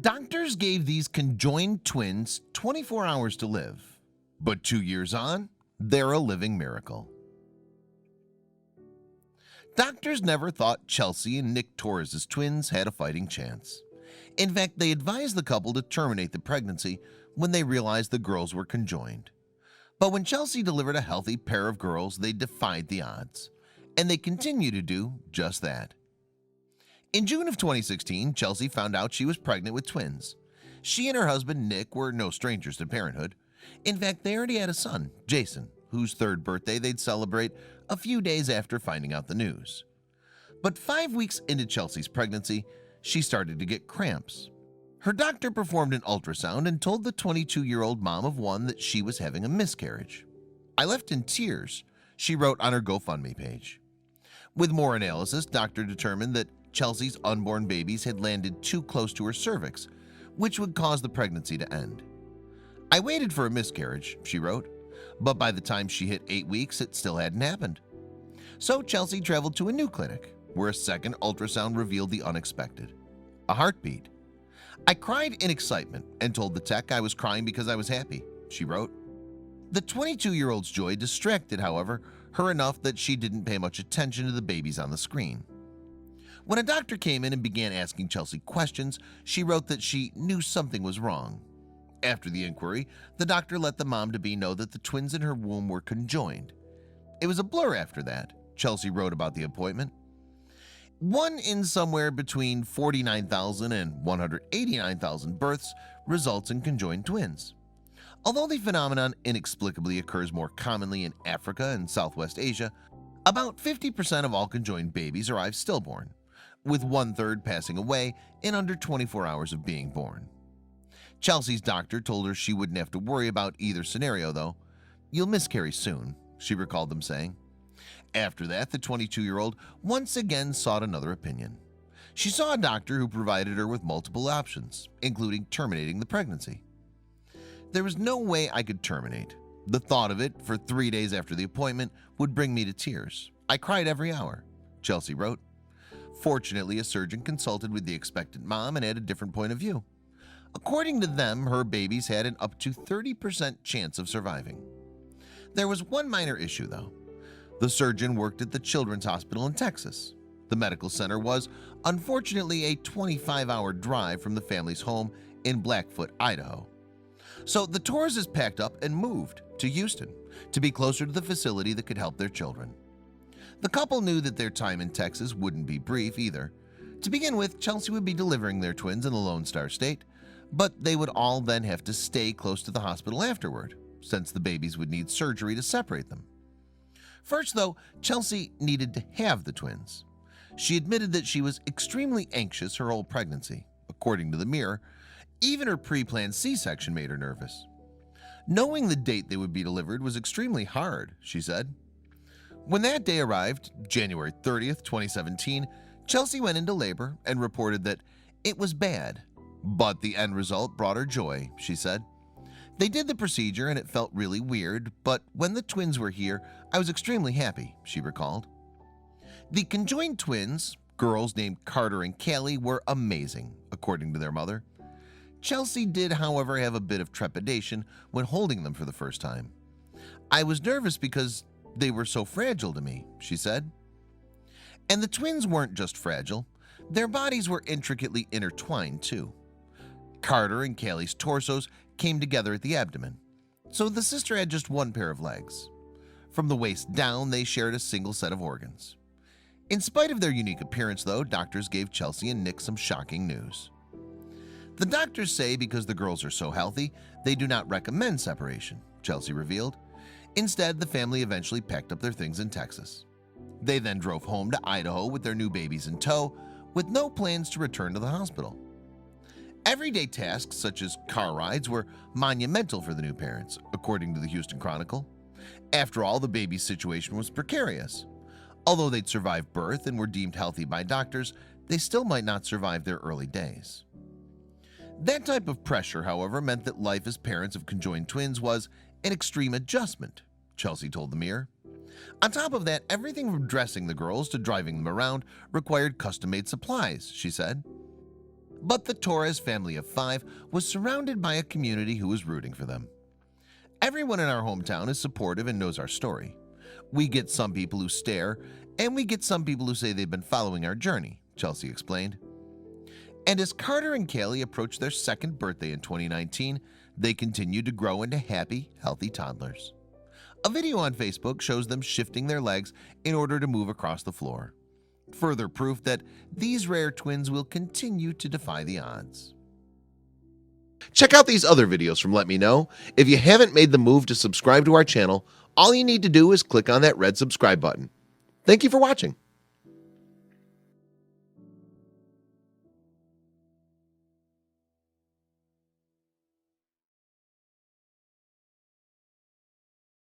Doctors gave these conjoined twins 24 hours to live, but 2 years on, they're a living miracle. Doctors never thought Chelsea and Nick Torres' twins had a fighting chance. In fact, they advised the couple to terminate the pregnancy when they realized the girls were conjoined. But when Chelsea delivered a healthy pair of girls, they defied the odds, and they continue to do just that. In June of 2016, Chelsea found out she was pregnant with twins. She and her husband Nick were no strangers to parenthood. In fact, they already had a son, Jason, whose third birthday they'd celebrate a few days after finding out the news. But 5 weeks into Chelsea's pregnancy, she started to get cramps. Her doctor performed an ultrasound and told the 22-year-old mom of one that she was having a miscarriage. "I left in tears," she wrote on her GoFundMe page. With more analysis, doctor determined that Chelsea's unborn babies had landed too close to her cervix, which would cause the pregnancy to end. "I waited for a miscarriage," she wrote, but by the time she hit 8 weeks, it still hadn't happened. So Chelsea traveled to a new clinic, where a second ultrasound revealed the unexpected: a heartbeat. "I cried in excitement and told the tech I was crying because I was happy," she wrote. The 22-year-old's joy distracted, however, her enough that she didn't pay much attention to the babies on the screen. When a doctor came in and began asking Chelsea questions, she wrote that she knew something was wrong. After the inquiry, the doctor let the mom-to-be know that the twins in her womb were conjoined. "It was a blur after that," Chelsea wrote about the appointment. "One in somewhere between 49,000 and 189,000 births results in conjoined twins. Although the phenomenon inexplicably occurs more commonly in Africa and Southwest Asia, about 50% of all conjoined babies arrive stillborn, with 1/3 passing away in under 24 hours of being born." Chelsea's doctor told her she wouldn't have to worry about either scenario, though. "You'll miscarry soon," she recalled them saying. After that, the 22-year-old once again sought another opinion. She saw a doctor who provided her with multiple options, including terminating the pregnancy. "There was no way I could terminate. The thought of it for 3 days after the appointment would bring me to tears. I cried every hour," Chelsea wrote. Fortunately, a surgeon consulted with the expectant mom and had a different point of view. According to them, her babies had an up to 30% chance of surviving. There was one minor issue, though. The surgeon worked at the Children's Hospital in Texas. The medical center was, unfortunately, a 25-hour drive from the family's home in Blackfoot, Idaho. So the Torreses packed up and moved to Houston to be closer to the facility that could help their children. The couple knew that their time in Texas wouldn't be brief either. To begin with, Chelsea would be delivering their twins in the Lone Star State, but they would all then have to stay close to the hospital afterward, since the babies would need surgery to separate them. First, though, Chelsea needed to have the twins. She admitted that she was extremely anxious her whole pregnancy. According to the Mirror, even her pre-planned C-section made her nervous. "Knowing the date they would be delivered was extremely hard," she said. When that day arrived, January 30th, 2017, Chelsea went into labor and reported that it was bad, but the end result brought her joy, she said. "They did the procedure and it felt really weird, but when the twins were here, I was extremely happy," she recalled. The conjoined twins, girls named Carter and Callie, were amazing, according to their mother. Chelsea did, however, have a bit of trepidation when holding them for the first time. "I was nervous because they were so fragile to me," she said. And the twins weren't just fragile. Their bodies were intricately intertwined, too. Carter and Callie's torsos came together at the abdomen, so the sister had just one pair of legs. From the waist down, they shared a single set of organs. In spite of their unique appearance, though, doctors gave Chelsea and Nick some shocking news. The doctors say because the girls are so healthy, they do not recommend separation, Chelsea revealed. Instead, the family eventually packed up their things in Texas. They then drove home to Idaho with their new babies in tow, with no plans to return to the hospital. Everyday tasks such as car rides were monumental for the new parents, according to the Houston Chronicle. After all, the baby's situation was precarious. Although they'd survived birth and were deemed healthy by doctors, they still might not survive their early days. That type of pressure, however, meant that life as parents of conjoined twins was an extreme adjustment, Chelsea told the Mirror. On top of that, everything from dressing the girls to driving them around required custom-made supplies, she said. But the Torres family of 5 was surrounded by a community who was rooting for them. Everyone in our hometown is supportive and knows our story. We get some people who stare, and we get some people who say they've been following our journey, Chelsea explained. And as Carter and Callie approached their 2nd birthday in 2019, they continued to grow into happy, healthy toddlers. A video on Facebook shows them shifting their legs in order to move across the floor. Further proof that these rare twins will continue to defy the odds. Check out these other videos from Let Me Know. If you haven't made the move to subscribe to our channel, all you need to do is click on that red subscribe button. Thank you for watching.